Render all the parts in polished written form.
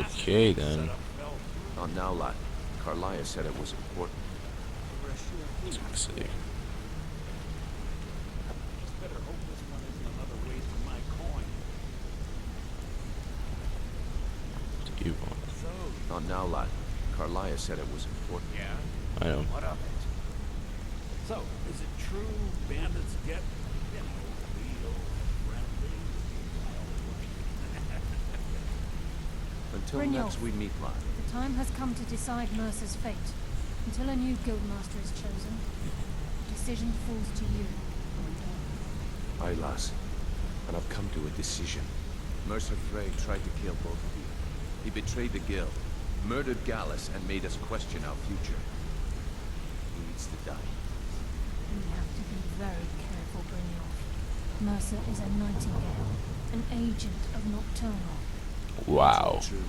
Okay then. Not now, lad. Carlia said it was important. Let's see. What do you want? Not now, lad. Carlia said it was important. Yeah? I know. What of it? So, is it true bandits get, you know, real friendly? Until Brynjolf, next we meet, lad. the time has come to decide Mercer's fate. Until a new guildmaster is chosen, the decision falls to you. Aye, lass. And I've come to a decision. Mercer Frey tried to kill both of you. He betrayed the guild, murdered Gallus, and made us question our future. He needs to die. We have to be very careful, Brynjolf. Mercer is a Nightingale, an agent of Nocturnal. Wow. True.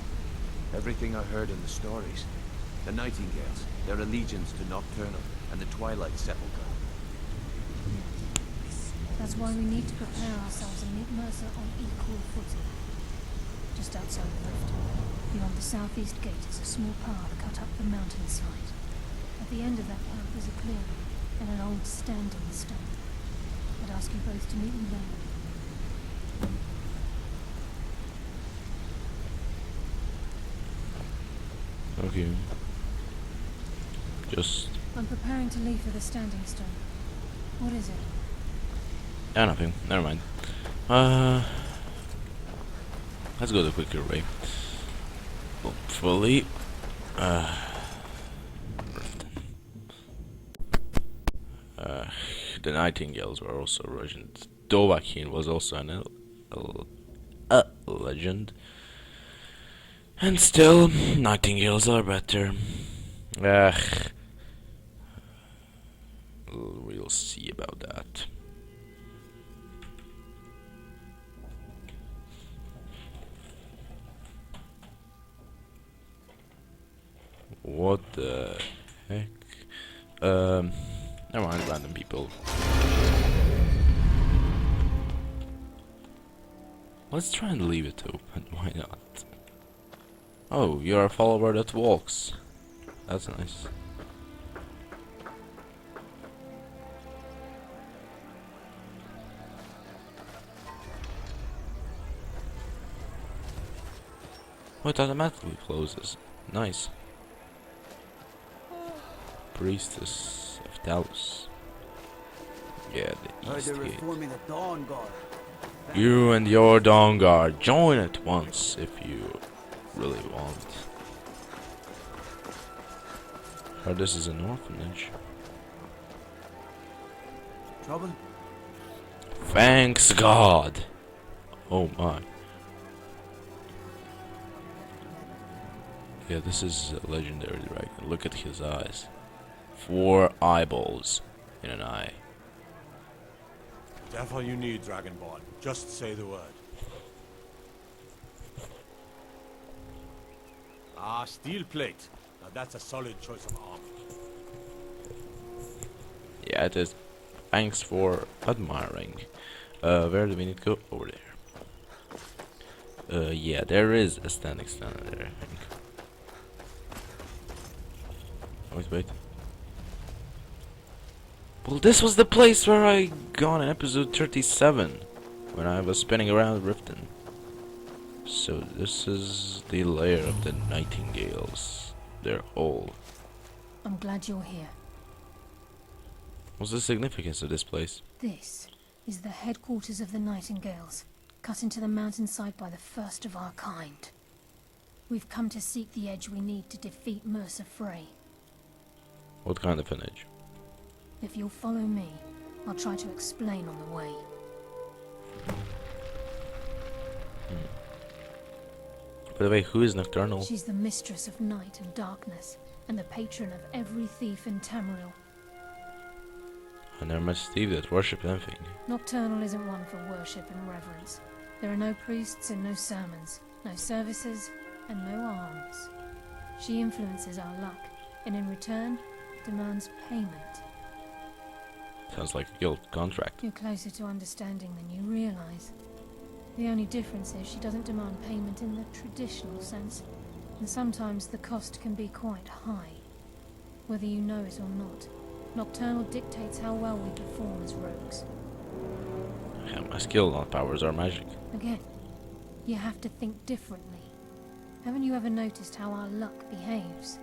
Everything I heard in the stories. The Nightingales, their allegiance to Nocturnal, and the Twilight Sepulchre. That's why we need to prepare ourselves and meet Mercer on equal footing. Just outside the rift, beyond the southeast gate is a small path cut up the mountainside. At the end of that path is a clearing and an old standing stone. I'd ask you both to meet me there. Okay. Just I'm preparing to leave for the standing stone. What is it? nothing. Never mind. Let's go the quicker way. Hopefully. The Nightingales were also legends. Dovahkiin was also a legend. And still, Nightingales are better. We'll see about that. What the heck? Never mind, random people. Let's try and leave it open, why not? Oh, you're a follower that walks. That's nice. Oh, it automatically closes. Nice. Priestess of Talos. Yeah, the East Gate. The Dawn Guard. You and your Dawn Guard, join at once if you really want. Oh, this is an orphanage. Trouble? Thanks God! Oh my. Yeah, this is a legendary dragon. Look at his eyes. 4 eyeballs in an eye. That's all you need, Dragonborn. Just say the word. Ah, steel plate. Now that's a solid choice of armor. Yeah, it is. Thanks for admiring. Where do we need to go? Over there. Yeah, there is a standing stone there, I think. Wait. Well, this was the place where I got in episode 37 when I was spinning around Riften. So this is the lair of the Nightingales. Their hole. I'm glad you're here. What's the significance of this place? This is the headquarters of the Nightingales, cut into the mountainside by the first of our kind. We've come to seek the edge we need to defeat Mercer Frey. What kind of an edge? If you'll follow me, I'll try to explain on the way. By the way, who is Nocturnal? She's the mistress of night and darkness, and the patron of every thief in Tamriel. I never met Steve that worship anything. Nocturnal isn't one for worship and reverence. There are no priests and no sermons, no services and no arms. She influences our luck, and in return, demands payment. Sounds like a guild contract. You're closer to understanding than you realize. The only difference is she doesn't demand payment in the traditional sense, and sometimes the cost can be quite high. Whether you know it or not, Nocturnal dictates how well we perform as rogues. Yeah, my skill, not powers, are magic. Again, you have to think differently. Haven't you ever noticed how our luck behaves?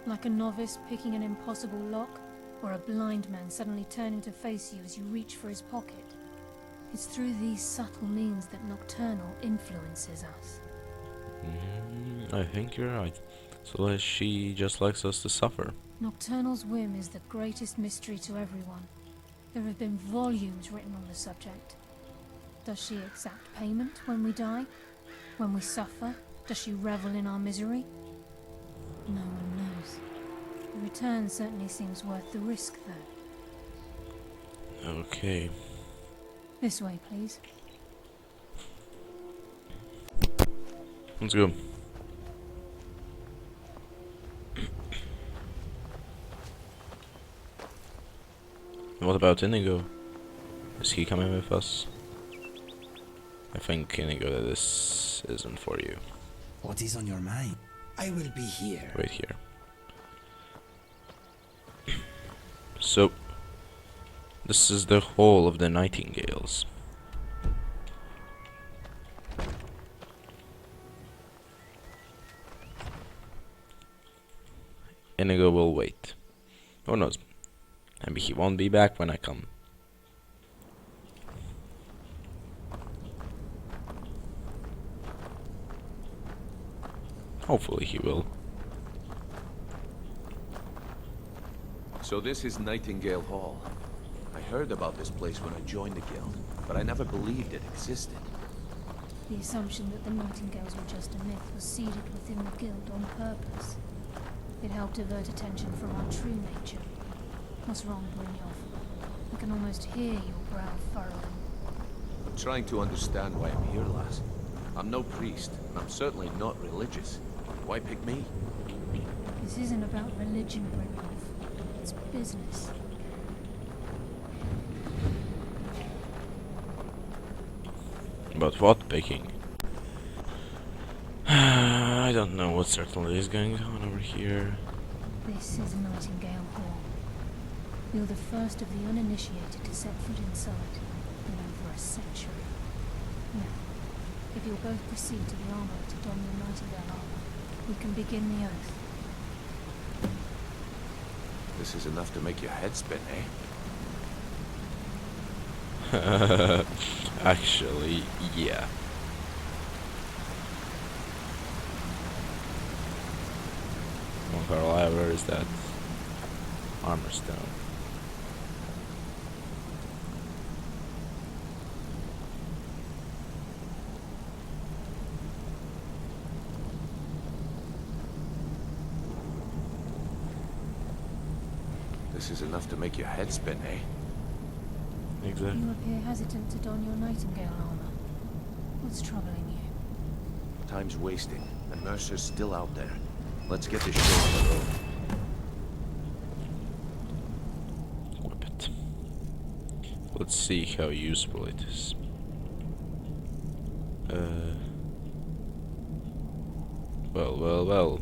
Like a novice picking an impossible lock, or a blind man suddenly turning to face you as you reach for his pocket. It's through these subtle means that Nocturnal influences us. I think you're right. So she just likes us to suffer. Nocturnal's whim is the greatest mystery to everyone. There have been volumes written on the subject. Does she exact payment when we die? When we suffer? Does she revel in our misery? No one knows. The return certainly seems worth the risk, though. Okay. This way, please. Let's go. What about Inigo? Is he coming with us? I think, Inigo, that this isn't for you. What is on your mind? I will be here. Wait here. So, this is the hall of the Nightingales. Inigo will wait. Who knows? Maybe he won't be back when I come. Hopefully he will. So this is Nightingale Hall. I heard about this place when I joined the guild, but I never believed it existed. The assumption that the Nightingales were just a myth was seeded within the guild on purpose. It helped divert attention from our true nature. What's wrong, Brynjolf? I can almost hear your brow furrowing. I'm trying to understand why I'm here, lass. I'm no priest, and I'm certainly not religious. Why pick me? This isn't about religion, Brynjolf. It's business. About what picking? I don't know what certainly is going on over here. This is Nightingale Hall. You're the first of the uninitiated to set foot inside in over a century. Now, if you'll both proceed to the armory to don your Nightingale armor, we can begin the oath. This is enough to make your head spin, eh? Actually, yeah. One Carlisle, where is that armor stone? This is enough to make your head spin, eh? Exactly. You appear hesitant to don your Nightingale armor. What's troubling you? Time's wasting, and Mercer's still out there. Let's get this show on the road. Equip it. Let's see how useful it is. Well.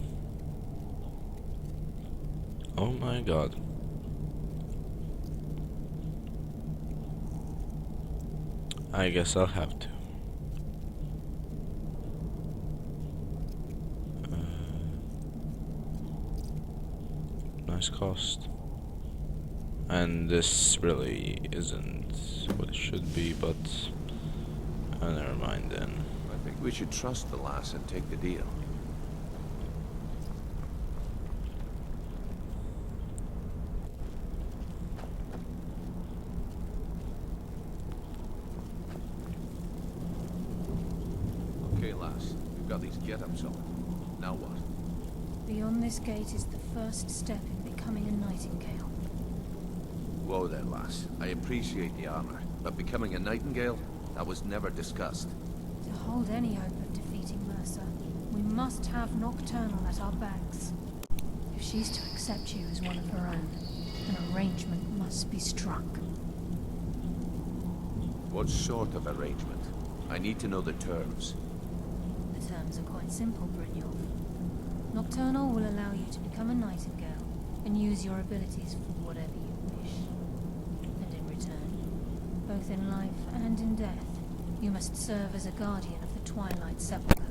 Oh my god. I guess I'll have to. Nice cost. And this really isn't what it should be, but never mind then. I think we should trust the lass and take the deal. Okay, lass. We've got these get-ups on. Now what? Beyond this gate is the first step in becoming a Nightingale. Whoa there, lass. I appreciate the armor, but becoming a Nightingale? That was never discussed. To hold any hope of defeating Mercer, we must have Nocturnal at our backs. If she's to accept you as one of her own, an arrangement must be struck. What sort of arrangement? I need to know the terms. The terms are quite simple, Brynjolf. Nocturnal will allow you to become a Nightingale and use your abilities for whatever you wish. And in return, both in life and in death, you must serve as a guardian of the Twilight Sepulchre.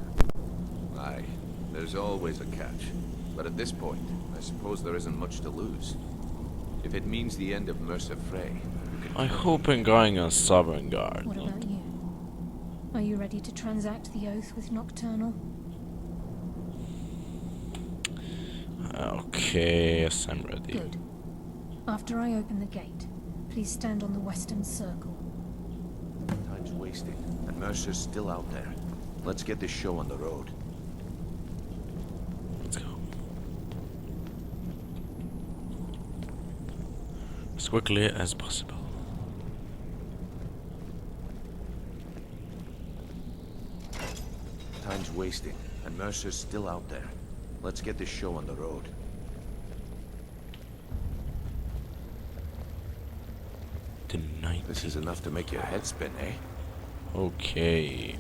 Aye, there's always a catch. But at this point, I suppose there isn't much to lose. If it means the end of Mercer Frey, I hope I'm going on Sovereign Guard. What about you? Are you ready to transact the oath with Nocturnal? Okay, yes, I'm ready. Good. After I open the gate, please stand on the western circle. time's wasting, and Mercer's still out there. Let's get this show on the road. Let's go. As quickly as possible. Time's wasting, and Mercer's still out there. Let's get this show on the road. The night. This is enough to make your head spin, eh? Okay.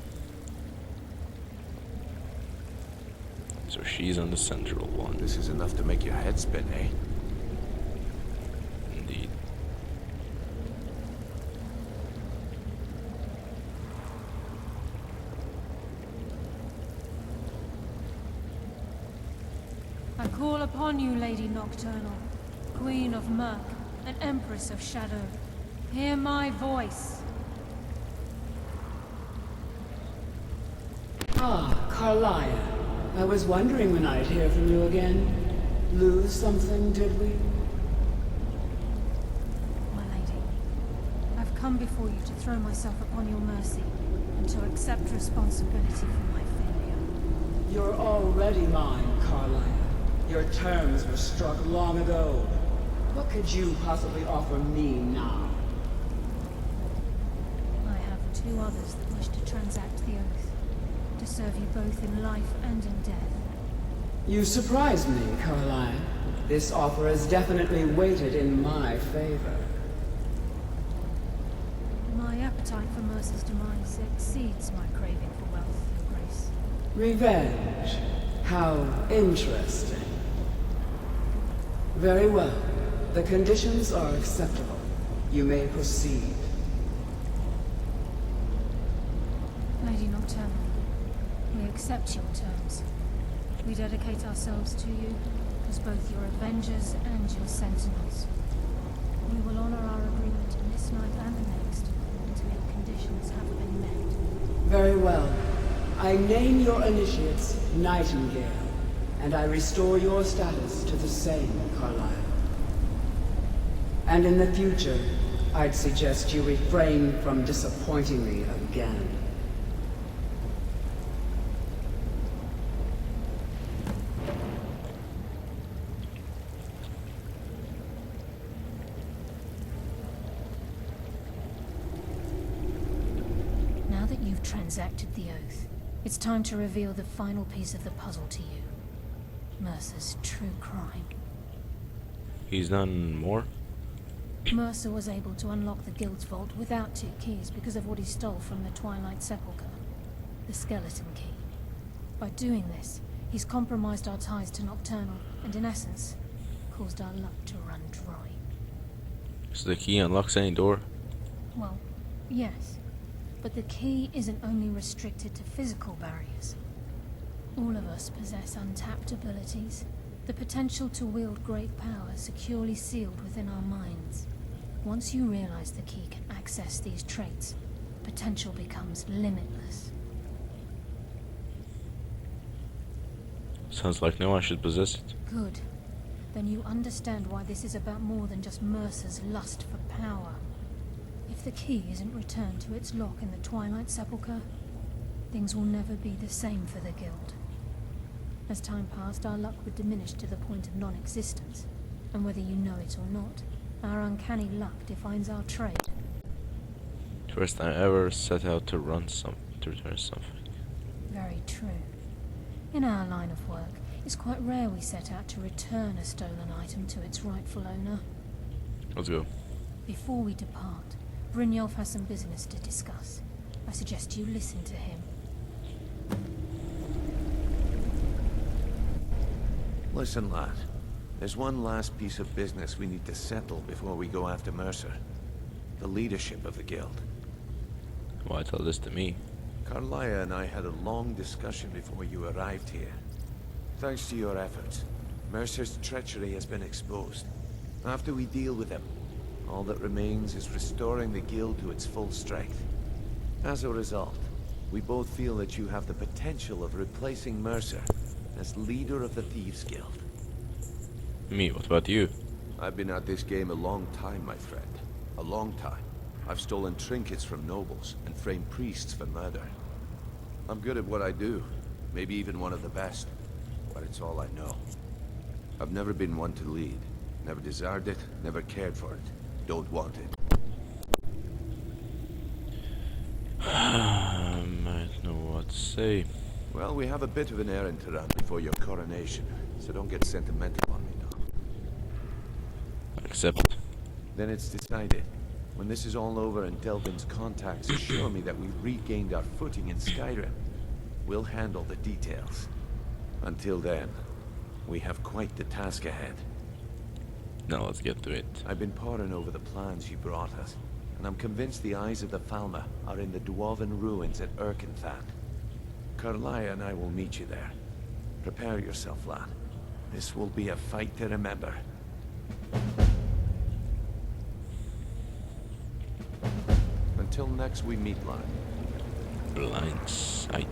So she's on the central one. This is enough to make your head spin, eh? Indeed. I call upon you, Lady Nocturnal, Queen of Murk and Empress of Shadow. Hear my voice. Ah, Carlia. I was wondering when I'd hear from you again. Lose something, did we? My lady, I've come before you to throw myself upon your mercy and to accept responsibility for my failure. You're already mine, Carlia. Your terms were struck long ago. What could you possibly offer me now? I have two others that wish to transact the oath, to serve you both in life and in death. You surprise me, Carlia. This offer is definitely weighted in my favor. My appetite for Mercer's demise exceeds my craving for wealth, Your Grace. Revenge. How interesting. Very well. The conditions are acceptable. You may proceed. Lady Nocturnal, we accept your terms. We dedicate ourselves to you as both your avengers and your sentinels. We will honor our agreement in this night and the next until your conditions have been met. Very well. I name your initiates Nightingale, and I restore your status to the same, Carlisle. And in the future, I'd suggest you refrain from disappointing me again. Now that you've transacted the oath, it's time to reveal the final piece of the puzzle to you. Mercer's true crime. He's done more? Mercer was able to unlock the Guild's vault without 2 keys because of what he stole from the Twilight Sepulchre. The skeleton key. By doing this, he's compromised our ties to Nocturnal, and in essence, caused our luck to run dry. So the key unlocks any door? Well, yes. But the key isn't only restricted to physical barriers. All of us possess untapped abilities, the potential to wield great power securely sealed within our minds. Once you realize the key can access these traits, potential becomes limitless. Sounds like no one should possess it. Good. Then you understand why this is about more than just Mercer's lust for power. If the key isn't returned to its lock in the Twilight Sepulchre, things will never be the same for the Guild. As time passed, our luck would diminish to the point of non-existence, and whether you know it or not, our uncanny luck defines our trade. First time I ever set out to return something. Very true. In our line of work, it's quite rare we set out to return a stolen item to its rightful owner. Let's go. Before we depart, Brynjolf has some business to discuss. I suggest you listen to him. Listen, lad. There's one last piece of business we need to settle before we go after Mercer. The leadership of the guild. Why tell this to me? Carlia and I had a long discussion before you arrived here. Thanks to your efforts, Mercer's treachery has been exposed. After we deal with him, all that remains is restoring the guild to its full strength. As a result, we both feel that you have the potential of replacing Mercer as leader of the Thieves Guild. Me, what about you? I've been at this game a long time, my friend. A long time. I've stolen trinkets from nobles and framed priests for murder. I'm good at what I do, maybe even one of the best, but it's all I know. I've never been one to lead. Never desired it, never cared for it. Don't want it. I might know what to say. Well, we have a bit of an errand to run before your coronation, so don't get sentimental on me now. Accept. Then it's decided. When this is all over and Delvin's contacts assure me that we've regained our footing in Skyrim, we'll handle the details. Until then, we have quite the task ahead. Now let's get to it. I've been poring over the plans you brought us, and I'm convinced the eyes of the Falmer are in the Dwarven ruins at Erkenthat. Carlia and I will meet you there. Prepare yourself, lad. This will be a fight to remember. Until next we meet, lad. Blind sight.